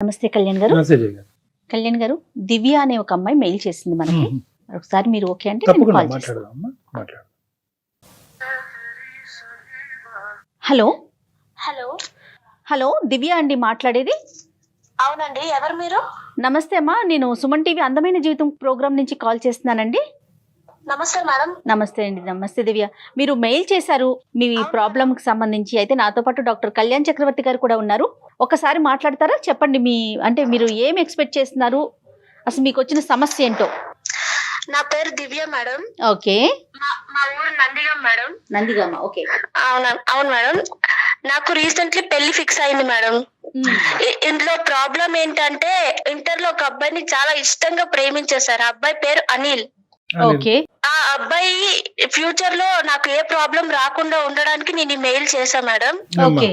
నమస్తే కళ్యాణ్ గారు. నమస్తే జయ గారు. కళ్యాణ్ గారు, దివ్య అనే ఒక అమ్మాయి మెయిల్ చేసింది మనకి. ఒకసారి మీరు ఓకే అంటే నేను తప్పకుండా కాల్ చేస్తాను. మాట్లాడదామమ్మా, మాట్లాడదాం. హలో హలో, హలో, దివ్య అండి మాట్లాడేది. అవునండి. ఎవరు మీరు? నమస్తే అమ్మా, నేను సుమన్ టీవీ అందమైన జీవితం ప్రోగ్రామ్ నుంచి కాల్ చేస్తున్నానండి. నమస్తే మేడం. నమస్తే అండి. నమస్తే దివ్య, మీరు మెయిల్ చేశారు మీ ప్రాబ్లమ్ కి సంబంధించి. అయితే నాతో పాటు డాక్టర్ కళ్యాణ్ చక్రవర్తి గారు కూడా ఉన్నారు. ఒకసారి మాట్లాడతారా? చెప్పండి, మీ అంటే మీరు ఏం ఎక్స్పెక్ట్ చేస్తున్నారు, అసలు మీకు వచ్చిన సమస్య ఏంటో. నా పేరు దివ్య మేడం. ఓకే, మా ఊరు నందిగం మేడం. నందిగామ. ఓకే, అవును మేడం. నాకు రీసెంట్లీ పెళ్లి ఫిక్స్ అయింది మేడం. ఇందులో ప్రాబ్లం ఏంటంటే, ఇంటర్ లో ఒక అబ్బాయిని చాలా ఇష్టంగా ప్రేమించేశారు. ఆ అబ్బాయి పేరు అనిల్. ఓకే. ఆ అబ్బాయి ఫ్యూచర్ లో నాకు ఏ ప్రాబ్లం రాకుండా ఉండడానికి నేను ఈ మెయిల్ చేశా మేడం. ఓకే.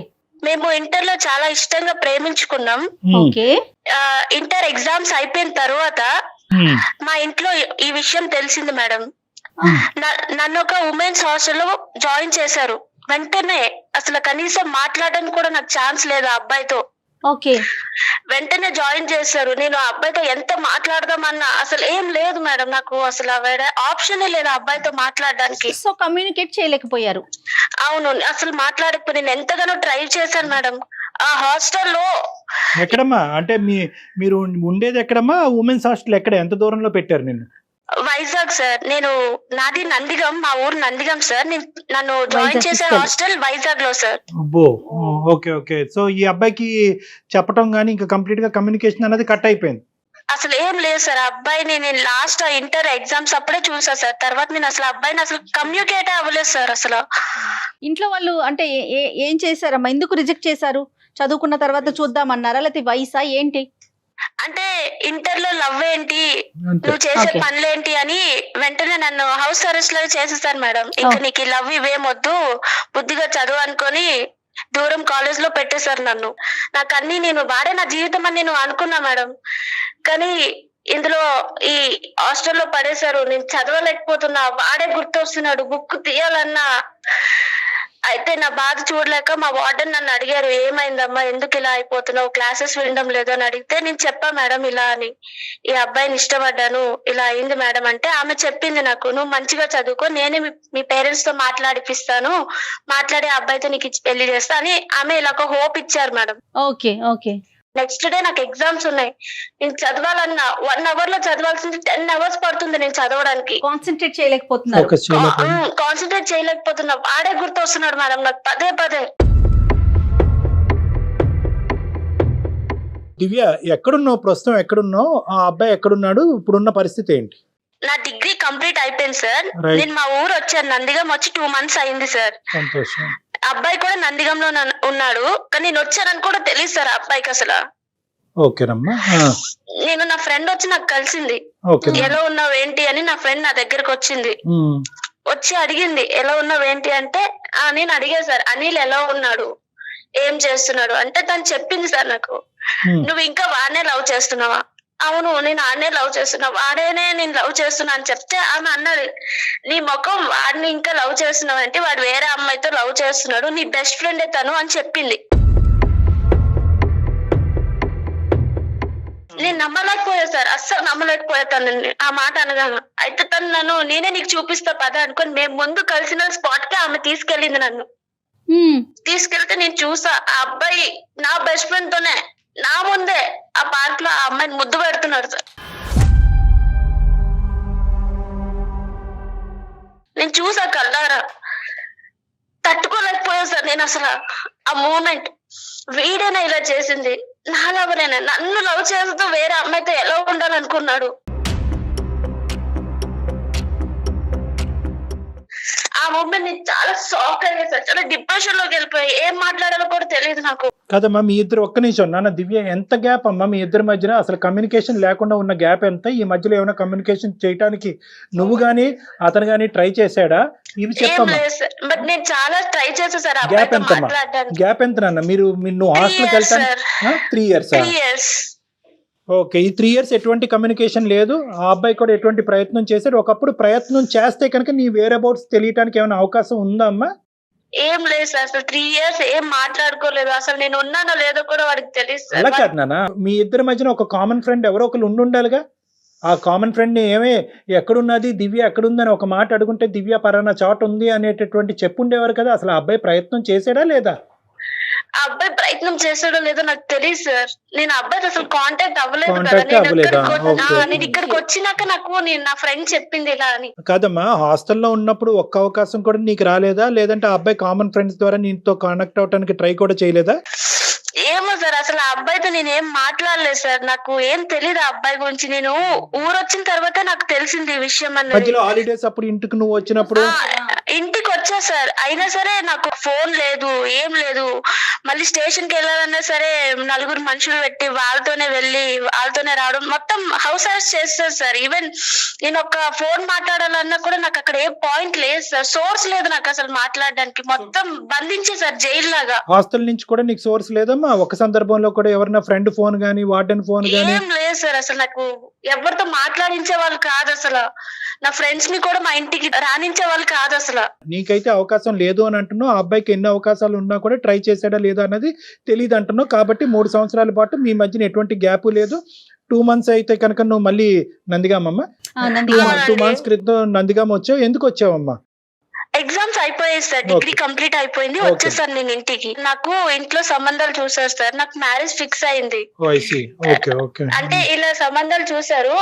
మేము ఇంటర్ లో చాలా ఇష్టంగా ప్రేమించుకున్నాం. ఓకే. ఇంటర్ ఎగ్జామ్స్ అయిపోయిన తర్వాత మా ఇంట్లో ఈ విషయం తెలిసింది మేడం. నన్ను ఒక ఉమెన్స్ హాస్టల్లో జాయిన్ చేశారు. వెంటనే అసలు కనీసం మాట్లాడడానికి కూడా నాకు ఛాన్స్ లేదు ఆ అబ్బాయితో. ఓకే. వెంటనే జాయిన్ చేశారు. నేను ఆ అబ్బాయితో ఎంత మాట్లాడదామన్నా అసలు ఏం లేదు మేడం. నాకు అసలు వేరే ఆప్షనే లేదు ఆ అబ్బాయితో మాట్లాడడానికి. సో కమ్యూనికేట్ చేయలేకపోయారు. అవును, అసలు మాట్లాడకపోయి నేను ఎంతగానో ట్రై చేశాను మేడం. ఆ హాస్టల్లో ఎక్కడమ్మా అంటే మీరు ఉండేది ఎక్కడమ్మా? ఉమెన్స్ హాస్టల్ ఎక్కడ, ఎంత దూరంలో పెట్టారు నిన్ను? వైజాగ్ సార్. నాది నందిగం, మా ఊరు నందిగం సార్. నన్ను జాయిన్ వైజాగ్ చేసే తీసుకెళ్ళి. హాస్టల్ వైజాగ్ లో సార్. అబ్బో, ఓకే ఓకే. సో ఈ అబ్బాయికి చెప్పటం గానీ ఇంకా కంప్లీట్ గా కమ్యూనికేషన్ అనేది కట్ అయిపోయింది. అసలు ఏం లేదు సార్. ఆ అబ్బాయిని నేను లాస్ట్ ఇంటర్ ఎగ్జామ్స్ అప్పుడే చూసా సార్. తర్వాత నేను అసలు అబ్బాయిని అసలు కమ్యూనికేట్ అవ్వలేదు సార్ అసలు. ఇంట్లో వాళ్ళు అంటే ఏం చేశారమ్మా? ఎందుకు రిజెక్ట్ చేశారు? చదువుకున్న తర్వాత చూద్దామన్నారా, లేకపోతే వయసా ఏంటి? అంటే ఇంటర్ లో లవ్ ఏంటి, అంతే. నువ్వు చేసే Okay. పనులేంటి అని వెంటనే నన్ను హౌస్ అరెస్ట్ లాగా చేసేసారు మేడం. ఇంకా నీకు ఈ లవ్ ఇవేమొద్దు, బుద్ధిగా చదువు అనుకొని దూరం కాలేజ్ లో పెట్టేశారు నన్ను. నాకు అన్ని నేను వాడే నా జీవితం అని నేను అనుకున్నా మేడం. కానీ ఇందులో ఈ హాస్టల్లో పడేశారు. నేను చదవలేకపోతున్నా, వాడే గుర్తొస్తున్నాడు. బుక్ తీయాలన్నా. అయితే నా బాధ చూడలేక మా వార్డెన్ నన్ను అడిగారు, ఏమైందమ్మా, ఎందుకు ఇలా అయిపోతున్నావు, క్లాసెస్ వినడం లేదు అని అడిగితే నేను చెప్పా మేడం ఇలా అని. ఈ అబ్బాయిని ఇష్టపడ్డాను, ఇలా అయింది మేడం అంటే ఆమె చెప్పింది నాకు, నువ్వు మంచిగా చదువుకో, నేనే మీ పేరెంట్స్ తో మాట్లాడిపిస్తాను, మాట్లాడే అబ్బాయితో నీకు ఇచ్చి పెళ్లి చేస్తా అని ఆమె ఇలా ఒక హోప్ ఇచ్చారు madam. Okay. Okay. Next day నాకు ఎగ్జామ్స్ ఉన్నాయి. నేను చదవాలన్నా 1 hour లో చదవాల్సింది 10 hours పడుతుంది నేను చదవడానికి. కాన్సన్ట్రేట్ చేయలేకపోతున్నారు. ఫోకస్ చేయలేకపోయింది. కాన్సన్ట్రేట్ చేయలేకపోతున్నా. వాడే గుర్తు వస్తున్నాడు మేడం నాకు పదే పదే. దివ్య, ఎక్కడున్నావు ప్రస్తుతం? ఎక్కడున్నావు? ఆ అబ్బాయి ఎక్కడున్నాడు? ఇప్పుడున్న పరిస్థితి ఏంటి? నా డిగ్రీ కంప్లీట్ అయిపోయింది సార్. Right. నేను మా ఊరు వచ్చాను, నందిగం వచ్చి 2 months అయింది సార్. సంతోషం. అబ్బాయి కూడా నందిగంలో ఉన్నాడు, కానీ నేను వచ్చానని కూడా తెలియదు సార్ ఆ అబ్బాయికి అసలు. ఓకేనమ్మా. నేను నా ఫ్రెండ్ వచ్చి నాకు కలిసింది, ఓకే. ఎలా ఉన్నావు ఏంటి అని. నా ఫ్రెండ్ నా దగ్గరకు వచ్చింది, వచ్చి అడిగింది ఎలా ఉన్నావు ఏంటి అంటే నేను అడిగా సార్, అనిల్ ఎలా ఉన్నాడు, ఏం చేస్తున్నాడు అంటే తను చెప్పింది సార్ నాకు, నువ్వు ఇంకా వాడినే లవ్ చేస్తున్నావా? అవును, నేను ఆడనే లవ్ చేస్తున్నా, వాడేనే నేను లవ్ చేస్తున్నా అని చెప్తే ఆమె అన్నది, నీ ముఖం వాడిని ఇంకా లవ్ చేస్తున్నావు అంటే వాడు వేరే అమ్మాయితో లవ్ చేస్తున్నాడు, నీ బెస్ట్ ఫ్రెండే తను అని చెప్పింది. నేను నమ్మలేకపోయా సార్, అస్సలు నమ్మలేకపోయా తనని ఆ మాట అనగాను. అయితే తను నన్ను నేనే నీకు చూపిస్తా పద అనుకొని మేము ముందు కలిసిన స్పాట్ కి ఆమె తీసుకెళ్ళింది నన్ను. తీసుకెళ్తే నేను చూసా ఆ అబ్బాయి నా బెస్ట్ ఫ్రెండ్ తోనే నా ముందే ఆ పార్క్ లో ఆ అమ్మాయిని ముద్దు పెడుతున్నాడు సార్. నేను చూసా కల్లారా, తట్టుకోలేకపోయా సార్ నేను అసలు ఆ మూమెంట్. వీడేనా ఇలా చేసింది, నా లవరేనా, నన్ను లవ్ చేస్తూ వేరే అమ్మాయితో ఎలా ఉండాలనుకున్నాడు. ఆ మూమెంట్ నేను చాలా షాక్ అయ్యా సార్, చాలా డిప్రెషన్ లోకి వెళ్ళిపోయి ఏం మాట్లాడాలో కూడా తెలియదు నాకు. కదమ్మా, మీ ఇద్దరు ఒక్క నిమిషం. నాన్న దివ్య, ఎంత గ్యాప్ అమ్మా మీ ఇద్దరి మధ్యన? అసలు కమ్యూనికేషన్ లేకుండా ఉన్న గ్యాప్ ఎంత? ఈ మధ్యలో ఏమైనా కమ్యూనికేషన్ చేయడానికి నువ్వు గానీ అతను గానీ ట్రై చేశాడా? ఇవి ఏం చెప్పమ్మా. లేదు సార్, బట్ నేను చాలా ట్రై చేసా సార్ ఆ గ్యాప్ అబ్బాయితో ఎంతమ్మా? మాట్లాడడానికి. గ్యాప్ ఎంత నాన్న? నువ్వు హాస్టల్కి వెళ్తాను 3 years. 3 years. ఓకే. ఈ 3 years ఎటువంటి కమ్యూనికేషన్ లేదు. ఆ అబ్బాయి కూడా ఎటువంటి ప్రయత్నం చేశాడు. ఒకప్పుడు ప్రయత్నం చేస్తే కనుక నీ వేరే అబౌట్స్ తెలియటానికి ఏమైనా అవకాశం ఉందా అమ్మా? ఏం లేదు సార్, అసలు 3 years ఏం మాట్లాడుకోలేదు. అసలు నేను ఉన్నానో లేదో కూడా వాడికి తెలియదు అలా సార్. కాదు నాన్న, మీ ఇద్దరి మధ్యన ఒక కామన్ ఫ్రెండ్ ఎవరో ఒకరు ఉండాలిగా. ఆ కామన్ ఫ్రెండ్ ని ఎక్కడున్నది దివ్య ఎక్కడుందని ఒక మాట అడుగుంటే దివ్య పరానా చోట ఉంది అనేటటువంటి చెప్పుండేవారు కదా. అసలు ఆ అబ్బాయి ప్రయత్నం చేసాడా లేదా? ఆ అబ్బాయి ప్రయత్నం చేసాడో లేదో నాకు తెలియదు సార్. నేను ఆ అబ్బాయితో అసలు కాంటాక్ట్ అవ్వలేదు కదా. Contact అవ్వలేదా? Okay. నేను ఇక్కడికి వచ్చినాక నా ఫ్రెండ్ చెప్పింది ఇలా అని. కాదమ్మా, హాస్టల్లో ఉన్నప్పుడు ఒక్క అవకాశం కూడా నీకు రాలేదా? లేదంటే ఆ అబ్బాయి కామన్ ఫ్రెండ్స్ ద్వారా నీతో కాంటాక్ట్ అవడానికి ట్రై కూడా చేయలేదా? ఏమో సార్, అసలు ఆ అబ్బాయితో నేను ఏం మాట్లాడలేదు సార్. నాకు ఏం తెలియదు ఆ అబ్బాయి గురించి. నేను ఊరొచ్చిన తర్వాత నాకు తెలిసింది ఈ విషయం అన్నది. మధ్యలో హాలిడేస్ అప్పుడు ఇంటికి నువ్వు వచ్చినప్పుడు ఇంటికి వచ్చా సార్, అయినా సరే నాకు ఫోన్ లేదు, ఏం లేదు. మళ్ళీ స్టేషన్ కి వెళ్ళాలన్నా సరే 4 మనుషులు పెట్టి వాళ్ళతోనే వెళ్ళి వాళ్ళతోనే రావడం, మొత్తం హౌస్ అరెస్ట్ చేస్తారు సార్. ఈవెన్ నేను ఒక ఫోన్ మాట్లాడాలన్నా కూడా నాకు అక్కడ ఏ పాయింట్ లేదు సార్. సోర్స్ లేదు నాకు అసలు మాట్లాడడానికి. మొత్తం బంధించేసారు జైలు లాగా. హాస్టల్ నుంచి కూడా నీకు సోర్స్ లేదమ్మా? ఒక సందర్భంలో కూడా ఎవరైనా ఫ్రెండ్ ఫోన్ గానీ వార్డెన్ ఫోన్ గానీ? ఏం లేదు సార్, అసలు నాకు ఎవరితో మాట్లాడించే వాళ్ళు కాదు అసలు. నా ఫ్రెండ్స్ ని కూడా మా ఇంటికి రానించే వాళ్ళు కాదు అసలు. నీకైతే అవకాశం లేదు అని అంటున్నావు. ఆ అబ్బాయికి ఎన్ని అవకాశాలు ఉన్నా కూడా ట్రై చేశాడా లేదా అన్నది తెలియదు అంటున్నావు. కాబట్టి 3 సంవత్సరాల పాటు మీ మధ్యన ఎటువంటి గ్యాప్ లేదు. 2 months అయితే కనుక నువ్వు మళ్ళీ నందిగామమ్మ 2 months క్రితం నందిగామ వచ్చావు. ఎందుకు వచ్చావమ్మా? ఎగ్జామ్స్ అయిపోయాయి సార్, డిగ్రీ కంప్లీట్ అయిపోయింది, వచ్చేసాను నేను ఇంటికి. నాకు ఇంట్లో సంబంధాలు చూసారు సార్, నాకు మ్యారేజ్ ఫిక్స్ అయింది. అంటే ఇలా సంబంధాలు చూసారు.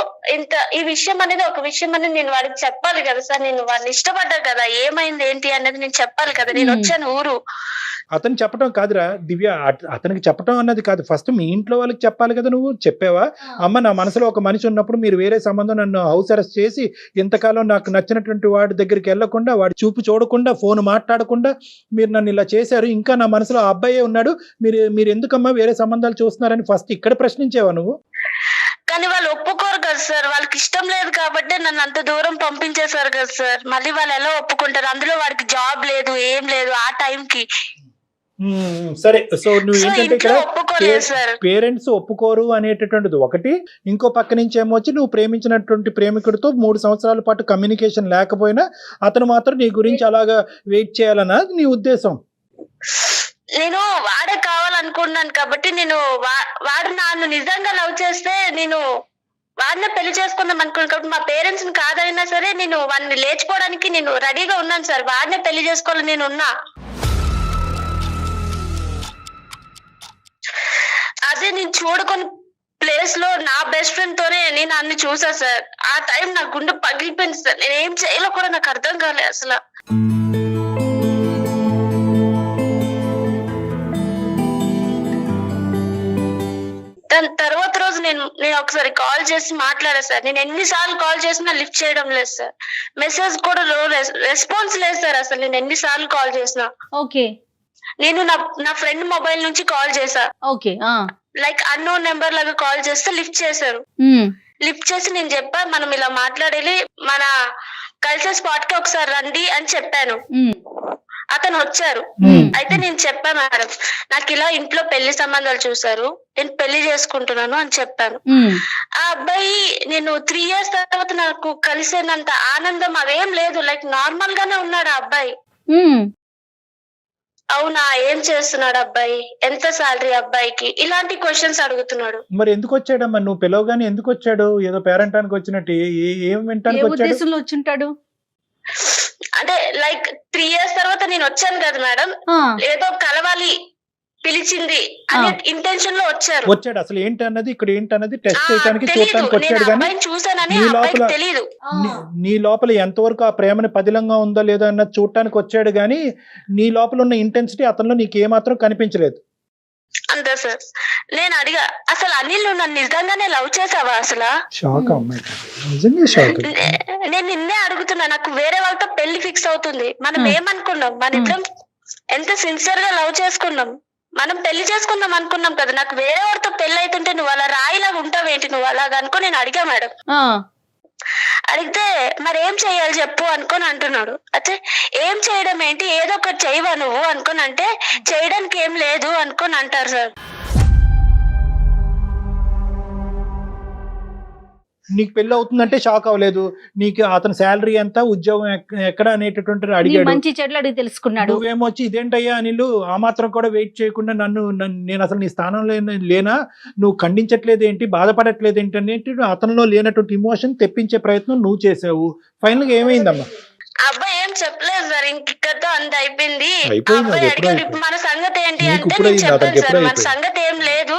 ఈ విషయం అనేది ఒక విషయం అనేది నేను వాడికి చెప్పాలి కదా సార్. నేను వాడిని ఇష్టపడ్డా కదా, ఏమైంది ఏంటి అనేది నేను చెప్పాలి కదా. నేను వచ్చాను ఊరు. అతను చెప్పడం కాదురా దివ్య, అతనికి చెప్పడం అన్నది కాదు. ఫస్ట్ మీ ఇంట్లో వాళ్ళకి చెప్పాలి కదా. నువ్వు చెప్పావా? అమ్మ, నా మనసులో ఒక మనిషి ఉన్నప్పుడు మీరు వేరే సంబంధం నన్ను హౌస్ అరెస్ట్ చేసి ఇంతకాలం నాకు నచ్చినటువంటి వాడి దగ్గరికి వెళ్లకుండా, వాడి చూపు చూడకుండా, ఫోన్ మాట్లాడకుండా మీరు నన్ను ఇలా చేశారు. ఇంకా నా మనసులో ఆ అబ్బాయే ఉన్నాడు, మీరు ఎందుకమ్మా వేరే సంబంధాలు చూస్తున్నారని ఫస్ట్ ఇక్కడ ప్రశ్నించేవా నువ్వు? కానీ వాళ్ళు ఒప్పుకోరు కదా సార్. వాళ్ళకి ఇష్టం లేదు కాబట్టి నన్ను అంత దూరం పంపించేశారు కదా సార్. మళ్ళీ వాళ్ళు ఎలా ఒప్పుకుంటారు? అందులో వాడికి జాబ్ లేదు, ఏం లేదు ఆ టైంకి. సరే, సో నువ్వు ఏంటంటే ఇక్కడ ఒప్పుకోలేదు సార్. పేరెంట్స్ ఒప్పుకోరు అనేటటువంటిది ఒకటి. ఇంకో పక్క నుంచి ఏమొచ్చి నువ్వు ప్రేమించినటువంటి ప్రేమికుడితో 3 సంవత్సరాల పాటు కమ్యూనికేషన్ లేకపోయినా అతను మాత్రం నీ గురించి అలాగా వెయిట్ చేయాలన్నా నీ ఉద్దేశం? నేను వాడే కావాలనుకున్నాను కాబట్టి నేను వాడు నన్ను నిజంగా లవ్ చేస్తే నేను వాడిని పెళ్లి చేసుకుందాం అనుకున్నాను. కాబట్టి మా పేరెంట్స్ ని కాదైనా సరే నేను వాడిని లేచిపోవడానికి నేను రెడీగా ఉన్నాను సార్. వాడినే పెళ్లి చేసుకోవాలని నేను ఉన్నా. అదే నేను చూడుకొని ప్లేస్ లో నా బెస్ట్ ఫ్రెండ్ తోనే నేను అన్ని చూసా సార్. ఆ టైం నా గుండె పగిలిపోయింది సార్. నేను ఏం చేయాలో కూడా నాకు అర్థం కాలేదు అసలు. దాని తర్వాత రోజు నేను ఒకసారి కాల్ చేసి మాట్లాడా సార్. నేను ఎన్నిసార్లు కాల్ చేసినా లిఫ్ట్ చేయడం లేదు సార్. మెసేజ్ కూడా రెస్పాన్స్ లేదు సార్. అసలు నేను ఎన్నిసార్లు కాల్ చేసినా. ఓకే, నేను నా ఫ్రెండ్ మొబైల్ నుంచి కాల్ చేసా. ఓకే, లైక్ అన్నోన్ నెంబర్ లాగా కాల్ చేస్తే లిఫ్ట్ చేశారు. లిఫ్ట్ చేసి నేను చెప్పా, మనం ఇలా మాట్లాడాలి, మన కలిసే స్పాట్ కి ఒకసారి రండి అని చెప్పాను. అతను వచ్చారు. అయితే నేను చెప్పా, మేడం నాకు ఇలా ఇంట్లో పెళ్లి సంబంధాలు చూసారు, నేను పెళ్లి చేసుకుంటున్నాను అని చెప్పాను. ఆ అబ్బాయి నేను 3 years తర్వాత నాకు కలిసేంత ఆనందం అవేం లేదు. లైక్ నార్మల్ గానే ఉన్నాడు ఆ అబ్బాయి. అవునా, ఏం చేస్తున్నాడు అబ్బాయి, ఎంత సాలరీ అబ్బాయికి, ఇలాంటి క్వశ్చన్స్ అడుగుతున్నాడు. మరి ఎందుకు వచ్చాడమ్మా? నువ్వు పిలవగానే ఎందుకు వచ్చాడు? ఏదో పేరెంటానికి వచ్చినట్టు ఏం వింటానికి వచ్చాడు? అంటే లైక్ 3 years తర్వాత నేను వచ్చాను కదా మేడం, ఏదో కలవాలి పిలిచింది అనే ఇంటెన్షన్ లో వచ్చాడు. అసలు ఏంటి అన్నది ఇక్కడ ఏంటన్నది టెస్ట్ చేయడానికి చూడటానికి వచ్చాడు. కానీ నీ లోపల ఎంతవరకు ఆ ప్రేమని పదిలంగా ఉందో లేదో అన్నది చూడటానికి వచ్చాడు. కానీ నీ లోపల ఉన్న ఇంటెన్సిటీ అతనిలో నీకు ఏమాత్రం కనిపించలేదు. అంతే సార్. నేను అడిగా, అసలు అనిల్ నన్ను నిజంగానే లవ్ చేసావా? అసలు షాక్ అమ్మాయి, నిజంగా షాక్. నేను నిన్నే అడుగుతున్నా, నాకు వేరే వాళ్ళతో పెళ్లి ఫిక్స్ అవుతుంది, మనం ఏమనుకున్నాం, మన ఇద్దరం ఎంత సిన్సియర్ గా లవ్ చేసుకున్నాం, మనం పెళ్లి చేసుకుందాం అనుకున్నాం కదా, నాకు వేరే వాడితో పెళ్లి అవుతుంటే నువ్వు అలా రాయిలాగా ఉంటావేంటి, నువ్వు అలాగా అనుకో నేను అడిగా మేడం. అడిగితే మరి ఏం చెయ్యాలి చెప్పు అనుకొని అంటున్నాడు. అయితే ఏం చేయడం ఏంటి, ఏదో ఒకటి చేయవా నువ్వు అనుకొని అంటే చేయడానికి ఏం లేదు అనుకొని అంటారు సార్. నీకు పెళ్లి అవుతుందంటే షాక్ అవ్వలేదు, నీకు అతని శాలరీ ఎంత, ఉద్యోగం ఎక్కడ అనేటటువంటి నీ అడిగాడు. మంచి చెడ్లు అడిగి తెలుసుకున్నాడు. నువ్వేమొచ్చి ఇదేంటయ్యా అనిలు ఆ మాత్రం కూడా వెయిట్ చేయకుండా నేను అసలు నీ స్థానంలో లేనా, నువ్వు ఖండించట్లేదు ఏంటి, బాధపడట్లేదు ఏంటి అనేది అతనిలో లేనటువంటి ఇమోషన్ తెప్పించే ప్రయత్నం నువ్వు చేసావు. ఫైనల్ గా ఏమైందమ్మా? అబ్బాయి ఏం చెప్పలేదు సార్, ఇంకతో అంత అయిపోయింది. అయిపోయింది, అబ్బాయి అది ఎప్పుడో అడిగారు "ఇప్పుడు మన సంగతి ఏంటి నీకు అంటే ఇప్పుడు నేను అయింది, చెప్పాను అతనికి సార్ ఎప్పుడో మన అయిపోయింది. సంగతి ఏం లేదు,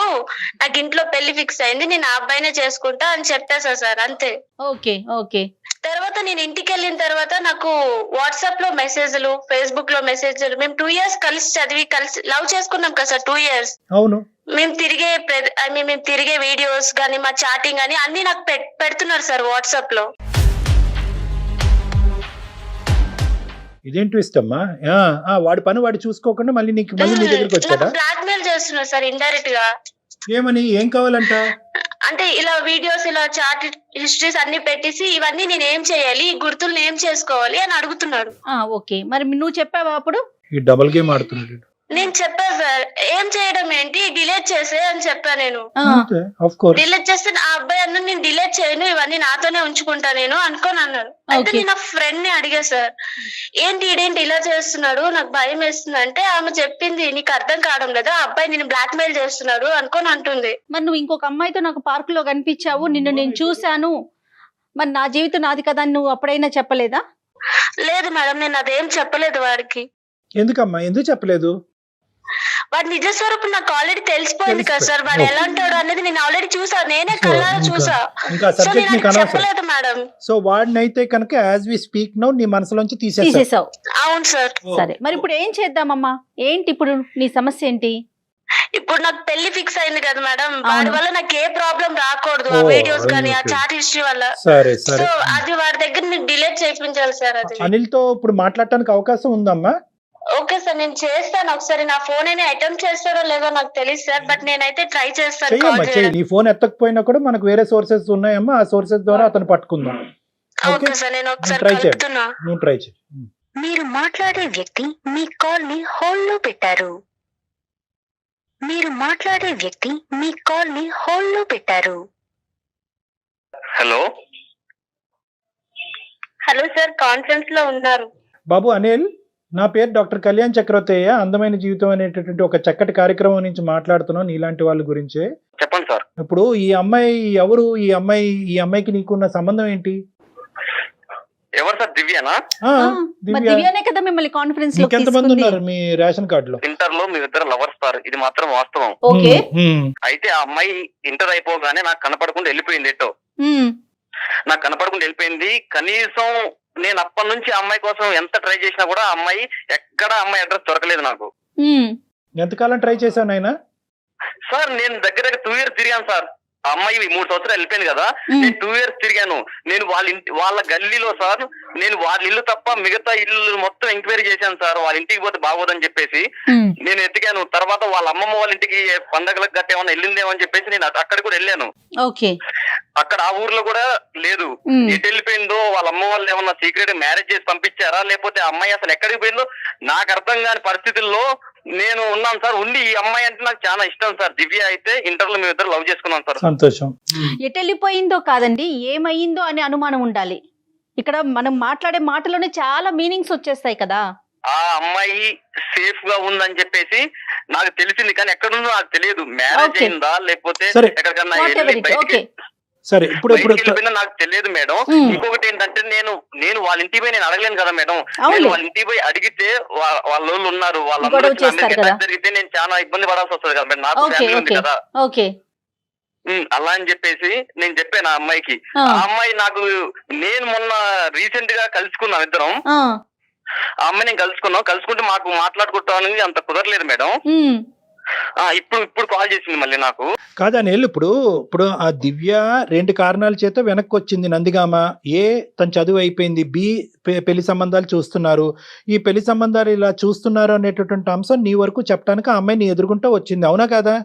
నాకు ఇంట్లో పెళ్లి ఫిక్స్ అయింది, నేను ఆ అబ్బాయినే చేసుకుంటా అని చెప్పేసా సార్, అంతే. Okay okay. తర్వాత నేను ఇంటికి వెళ్ళిన తర్వాత నాకు వాట్సాప్ లో మెసేజ్లు, ఫేస్బుక్ లో మెసేజ్లు, మేము 2 years కలిసి చదివి కలిసి లవ్ చేసుకున్నాం కదా సార్, 2 years. అవును, మేము తిరిగే వీడియోస్ గానీ మా చాటింగ్ గానీ అన్ని నాకు పెడుతున్నారు సార్ వాట్సాప్ లో. ఇదేం ట్విస్ట్ అమ్మా? వాడి పని వాడు చూసుకోకుండా మళ్ళీ నీ దగ్గరికి వచ్చాడా? బ్లాక్ మెయిల్ చేస్తున్నారు సార్ ఇండైరెక్ట్ గా. ఏమని, ఏం కావాలంట? అంటే ఇలా వీడియోస్, ఇలా చాట్ హిస్టరీస్ అన్ని పెట్టేసి ఇవన్నీ నేను ఏం చేయాలి, ఈ గుర్తులు ఏం చేసుకోవాలి అని అడుగుతున్నాడు. ఓకే, మరి నువ్వు చెప్పావా అప్పుడు? ఈ డబుల్ గేమ్ ఆడుతున్నాడు. నేను చెప్పా సార్, ఏం చేయడం ఏంటి, డిలీట్ చేసే అని చెప్పా. నేను డిలీట్ చేస్తే ఆ అబ్బాయి అన్న నేను డిలీట్ చేయను, ఇవన్నీ నాతోనే ఉంచుకుంటా నేను అనుకోని అన్నాడు. అయితే నేను నా ఫ్రెండ్ ని అడిగా సార్, ఇదేంటి ఇలా చేస్తున్నాడు, నాకు భయం వేస్తుంది అంటే ఆమె చెప్పింది నీకు అర్థం కావడం లేదా, ఆ అబ్బాయి నేను బ్లాక్ మెయిల్ చేస్తున్నాడు అనుకోని అంటుంది. మరి నువ్వు ఇంకొక అమ్మాయితో నాకు పార్క్ లో కనిపించావు, నిన్ను నేను చూశాను, మరి నా జీవితం నాది కదా అని నువ్వు అప్పుడైనా చెప్పలేదా? లేదు మేడం, నేను అదేం చెప్పలేదు వాడికి. ఎందుకమ్మా, ఎందుకు చెప్పలేదు? వాడి నిజ స్వరూపం నాకు ఆల్రెడీ తెలిసిపోయింది కదా సార్, వాడు ఎలా అంటాడు అనేది నేను ఆల్రెడీ చూసా, నేనే కళ్ళారా చూసా. సో నేను చెప్పలేదు మేడం. సో వాడినైతే కనుక యాజ్ వి స్పీక్ నౌ నీ మనసులోంచి తీసేసావు. అవును సార్. సరే, మరి ఇప్పుడు ఏం చేద్దామమ్మా, ఏంటి ఇప్పుడు నీ సమస్య ఏంటి? ఇప్పుడు నాకు పెళ్లి ఫిక్స్ అయింది కదా మేడం, వాడి వల్ల నాకు ఏ ప్రాబ్లం రాకూడదు, ఆ వీడియోస్ కానీ ఆ చాట్ హిస్టరీ వల్ల. సో అది వాడి దగ్గర నేను డిలీట్ చేయించాలి సార్. అది అనిల్ తో ఇప్పుడు మాట్లాడటానికి అవకాశం ఉందమ్మా? ఓకే సార్, నేను చేస్తాను. ఒకసారి నా ఫోన్ అయినా అటెంప్ట్ చేస్తారో లేదో నాకు తెలియదు సార్, బట్ నేనైతే ట్రై చేస్తాను. నీ ఫోన్ ఎత్తకపోయినా కూడా మనకు వేరే సోర్సెస్ ఉన్నాయమ్మా, ఆ సోర్సెస్ ద్వారా అతను పట్టుకుందాం. ఓకే సార్, నేను ఒకసారి చెప్తున్నా. నువ్వు ట్రై చేయి. మీరు మాట్లాడే వ్యక్తి మీ కాల్ ని హోల్డ్ లో పెట్టారు. మీరు మాట్లాడే వ్యక్తి మీ కాల్ ని హోల్డ్ లో పెట్టారు. హలో సార్, కాన్ఫరెన్స్ లో ఉన్నారు. బాబు అనిల్, నా పేరు డాక్టర్ కళ్యాణ్ చక్రవర్తయ్య. అందమైన జీవితం అనేటటువంటి ఒక చక్కటి కార్యక్రమం నుంచి మాట్లాడుతున్నాను నీలాంటి వాళ్ళ గురించే. చెప్పండి సార్. ఇప్పుడు ఈ అమ్మాయి ఎవరు? ఈ అమ్మాయికి నీకున్న సంబంధం ఏంటి? ఎవరు సార్? దివ్యానా? దివ్యానే కదా మిమ్మల్ని కాన్ఫరెన్స్ లో ఎంతమంది ఉన్నారు మీ రేషన్ కార్డు లో? ఇంటర్ లో మీ ఇద్దరు లవర్స్ సార్, ఇది మాత్రం వాస్తవం. ఓకే. అయితే ఆ అమ్మాయి ఇంటర్ అయిపోగానే నాకు కనపడకుండా వెళ్ళిపోయింది. ఎటో నాకు కనపడకుండా వెళ్ళిపోయింది. కనీసం నేను అప్పటి నుంచి ఆ అమ్మాయి కోసం ఎంత ట్రై చేసినా కూడా ఆ అమ్మాయి ఎక్కడ అమ్మాయి అడ్రస్ దొరకలేదు నాకు. ఎంతకాలం ట్రై చేశాను ఆయన? సార్ నేను దగ్గర 2 years తిరిగాను సార్. ఆ అమ్మాయి 3 సంవత్సరాలు వెళ్ళిపోయింది కదా, నేను 2 years తిరిగాను. నేను వాళ్ళ గల్లీలో సార్, నేను వాళ్ళ ఇల్లు తప్ప మిగతా ఇల్లు మొత్తం ఎంక్వైరీ చేశాను సార్. వాళ్ళ ఇంటికి పోతే బాగోదని చెప్పేసి నేను ఎత్తికాను. తర్వాత వాళ్ళ అమ్మమ్మ వాళ్ళ ఇంటికి పండగలకు గట్ట ఏమన్నా వెళ్ళిందేమో అని చెప్పేసి నేను అక్కడికి కూడా వెళ్ళాను. అక్కడ ఆ ఊర్లో కూడా లేదు. ఎటు వెళ్ళిపోయిందో, వాళ్ళ అమ్మ వాళ్ళు ఏమన్నా సీక్రెట్ మ్యారేజ్ చేసి పంపించారా, లేకపోతే అమ్మాయి అసలు ఎక్కడికి పోయిందో నాకు అర్థం కాని పరిస్థితుల్లో నేను ఉన్నాను సార్. ఉండి ఈ అమ్మాయి అంటే నాకు చాలా ఇష్టం సార్. దివ్య అయితే ఇంటర్ లో మేము ఇద్దరు లవ్ చేసుకున్నాం సార్. సంతోషం. ఎటు వెళ్ళిపోయిందో కాదండి, ఏమయ్యిందో అనే అనుమానం ఉండాలి. ఇక్కడ మనం మాట్లాడే మాటలోనే చాలా మీనింగ్స్ వచ్చేస్తాయి కదా. ఆ అమ్మాయి సేఫ్ గా ఉందని చెప్పేసి నాకు తెలిసింది, కానీ ఎక్కడుందో నాకు తెలియదు. మ్యారేజ్ అయిందా లేకపోతే ఎక్కడికన్నా సరే, ఇప్పుడు నాకు తెలియదు మేడం. ఇంకొకటి ఏంటంటే నేను వాళ్ళ ఇంటికి పోయి నేను అడగలేను కదా మేడం. నేను వాళ్ళ ఇంటికి పోయి అడిగితే వాళ్ళ ఉన్నారు, వాళ్ళందరూ జరిగితే నేను చాలా ఇబ్బంది పడాల్సి వస్తుంది కదా మేడం. నాకు ఫ్యామిలీ ఉంది కదా. అలా అని చెప్పేసి నేను చెప్పాను ఆ అమ్మాయికి. ఆ అమ్మాయి నాకు, నేను మొన్న రీసెంట్ గా కలుసుకున్నాం ఇద్దరం. ఆ అమ్మాయి నేను కలుసుకుంటే మాకు మాట్లాడుకుంటామని అంత కుదరలేదు మేడం. ఇప్పుడు కాల్ చేసింది మళ్ళీ నాకు. కాదని ఇప్పుడు ఆ దివ్య 2 కారణాల చేత వెనక్కి వచ్చింది నందిగామ. ఏ, తన చదువు అయిపోయింది. బి, పెళ్లి సంబంధాలు చూస్తున్నారు. ఈ పెళ్లి సంబంధాలు ఇలా చూస్తున్నారు అనేటటువంటి అంశం నీ వరకు చెప్పడానికి ఆ అమ్మాయి నీ ఎదుర్కొంటూ వచ్చింది, అవునా కదా?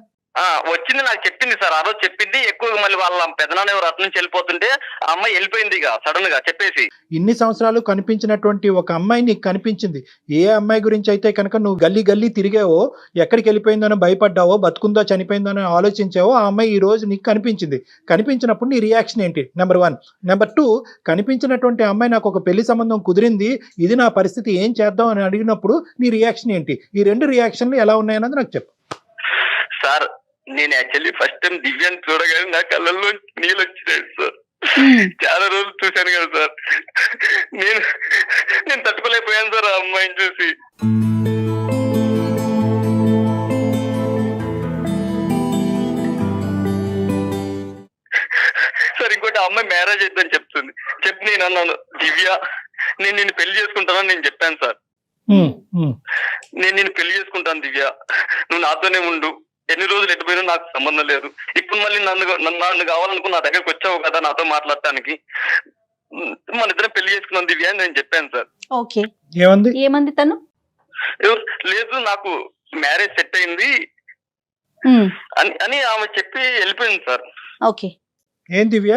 వచ్చింది, నాకు చెప్పింది సార్. ఆ రోజు చెప్పింది. ఎక్కువగా మళ్ళీ వాళ్ళ పెదనాన్న ఎవరు అటు నుంచి వెళ్ళిపోతుంటే ఆ అమ్మాయి వెళ్ళిపోయింది ఇక సడన్ గా చెప్పేసి. ఇన్ని సంవత్సరాలు కనిపించినటువంటి ఒక అమ్మాయి నీకు కనిపించింది. ఏ అమ్మాయి గురించి అయితే కనుక నువ్వు గల్లీ గల్లీ తిరిగావో, ఎక్కడికి వెళ్ళిపోయిందనో భయపడ్డావో, బతుకుందో చనిపోయిందో ఆలోచించావో, ఆ అమ్మాయి ఈ రోజు నీకు కనిపించింది. కనిపించినప్పుడు నీ రియాక్షన్ ఏంటి? నెంబర్ 1. నెంబర్ 2, కనిపించినటువంటి అమ్మాయి నాకు ఒక పెళ్లి సంబంధం కుదిరింది, ఇది నా పరిస్థితి, ఏం చేద్దాం అని అడిగినప్పుడు నీ రియాక్షన్ ఏంటి? ఈ 2 రియాక్షన్లు ఎలా ఉన్నాయన్నది నాకు చెప్పు. సార్ నేను యాక్చువల్లీ ఫస్ట్ టైం దివ్యాన్ని చూడగానే నా కళ్ళల్లో నీళ్ళు వచ్చినాయి సార్. చాలా రోజులు చూశాను కదా సార్. నేను తట్టుకోలేకపోయాను సార్ ఆ అమ్మాయిని చూసి. సార్ ఇంకోటి, ఆ అమ్మాయి మ్యారేజ్ అయిద్దని చెప్తుంది. చెప్పి నేను అన్నాను, దివ్య నేను నిన్ను పెళ్లి చేసుకుంటానని నేను చెప్పాను సార్. నేను నిన్ను పెళ్లి చేసుకుంటాను దివ్య, నువ్వు నాతోనే ఉండు, ఎన్ని రోజులు ఎటుపోయినా నాకు సంబంధం లేదు. ఇప్పుడు మళ్ళీ నన్ను కావాలనుకుని నా దగ్గరకు వచ్చావు కదా నాతో మాట్లాడటానికి, మన ఇద్దరం పెళ్లి చేసుకున్నాం దివ్య అని నేను చెప్పాను సార్. ఓకే, ఏమంది తను? లేదు నాకు మ్యారేజ్ సెట్ అయింది అని ఆమె చెప్పి వెళ్ళిపోయింది సార్. ఓకే, ఏం దివ్య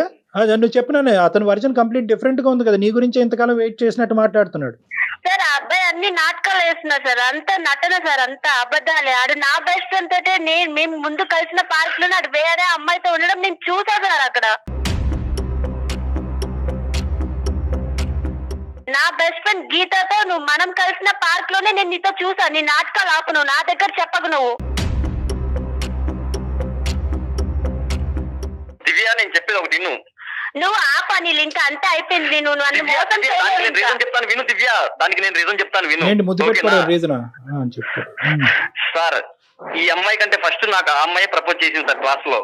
నువ్వు చెప్పినానే, అతని వర్జన్ కంప్లీట్ డిఫరెంట్ గా ఉంది కదా, నీ గురించి ఎంతకాలం వెయిట్ చేసినట్టు మాట్లాడుతున్నాడు. సార్ ఆ అబ్బాయి అన్ని నాటకాలు వేస్తున్నారు సార్, అంతా నటన సార్, అంతా అబద్ధాలే. ఆడు నా బెస్ట్ ఫ్రెండ్ తోటే మేము ముందు కలిసిన పార్క్ లో ఆడు వేరే అమ్మాయితో ఉండడం నేను చూసా సార్. అక్కడ నా బెస్ట్ ఫ్రెండ్ గీతతో మనం కలిసిన పార్క్ లోనే నేను నీతో చూసా. నీ నాటకాలు ఆపు, నువ్వు నా దగ్గర చెప్పకు. దివ్య నేను చెప్పేది ఒకటి నువ్వు ఆపా, నీ లింక్ అంతా అయిపోయింది. నువ్వు నన్ను మోసం రీజన్ చెప్తాను విను దివ్య, దానికి నేను రీజన్ చెప్తాను విను. సార్ ఈ అమ్మాయి కంటే ఫస్ట్ నాకు ఆ అమ్మాయి ప్రపోజ్ చేసింది సార్ క్లాస్ లో.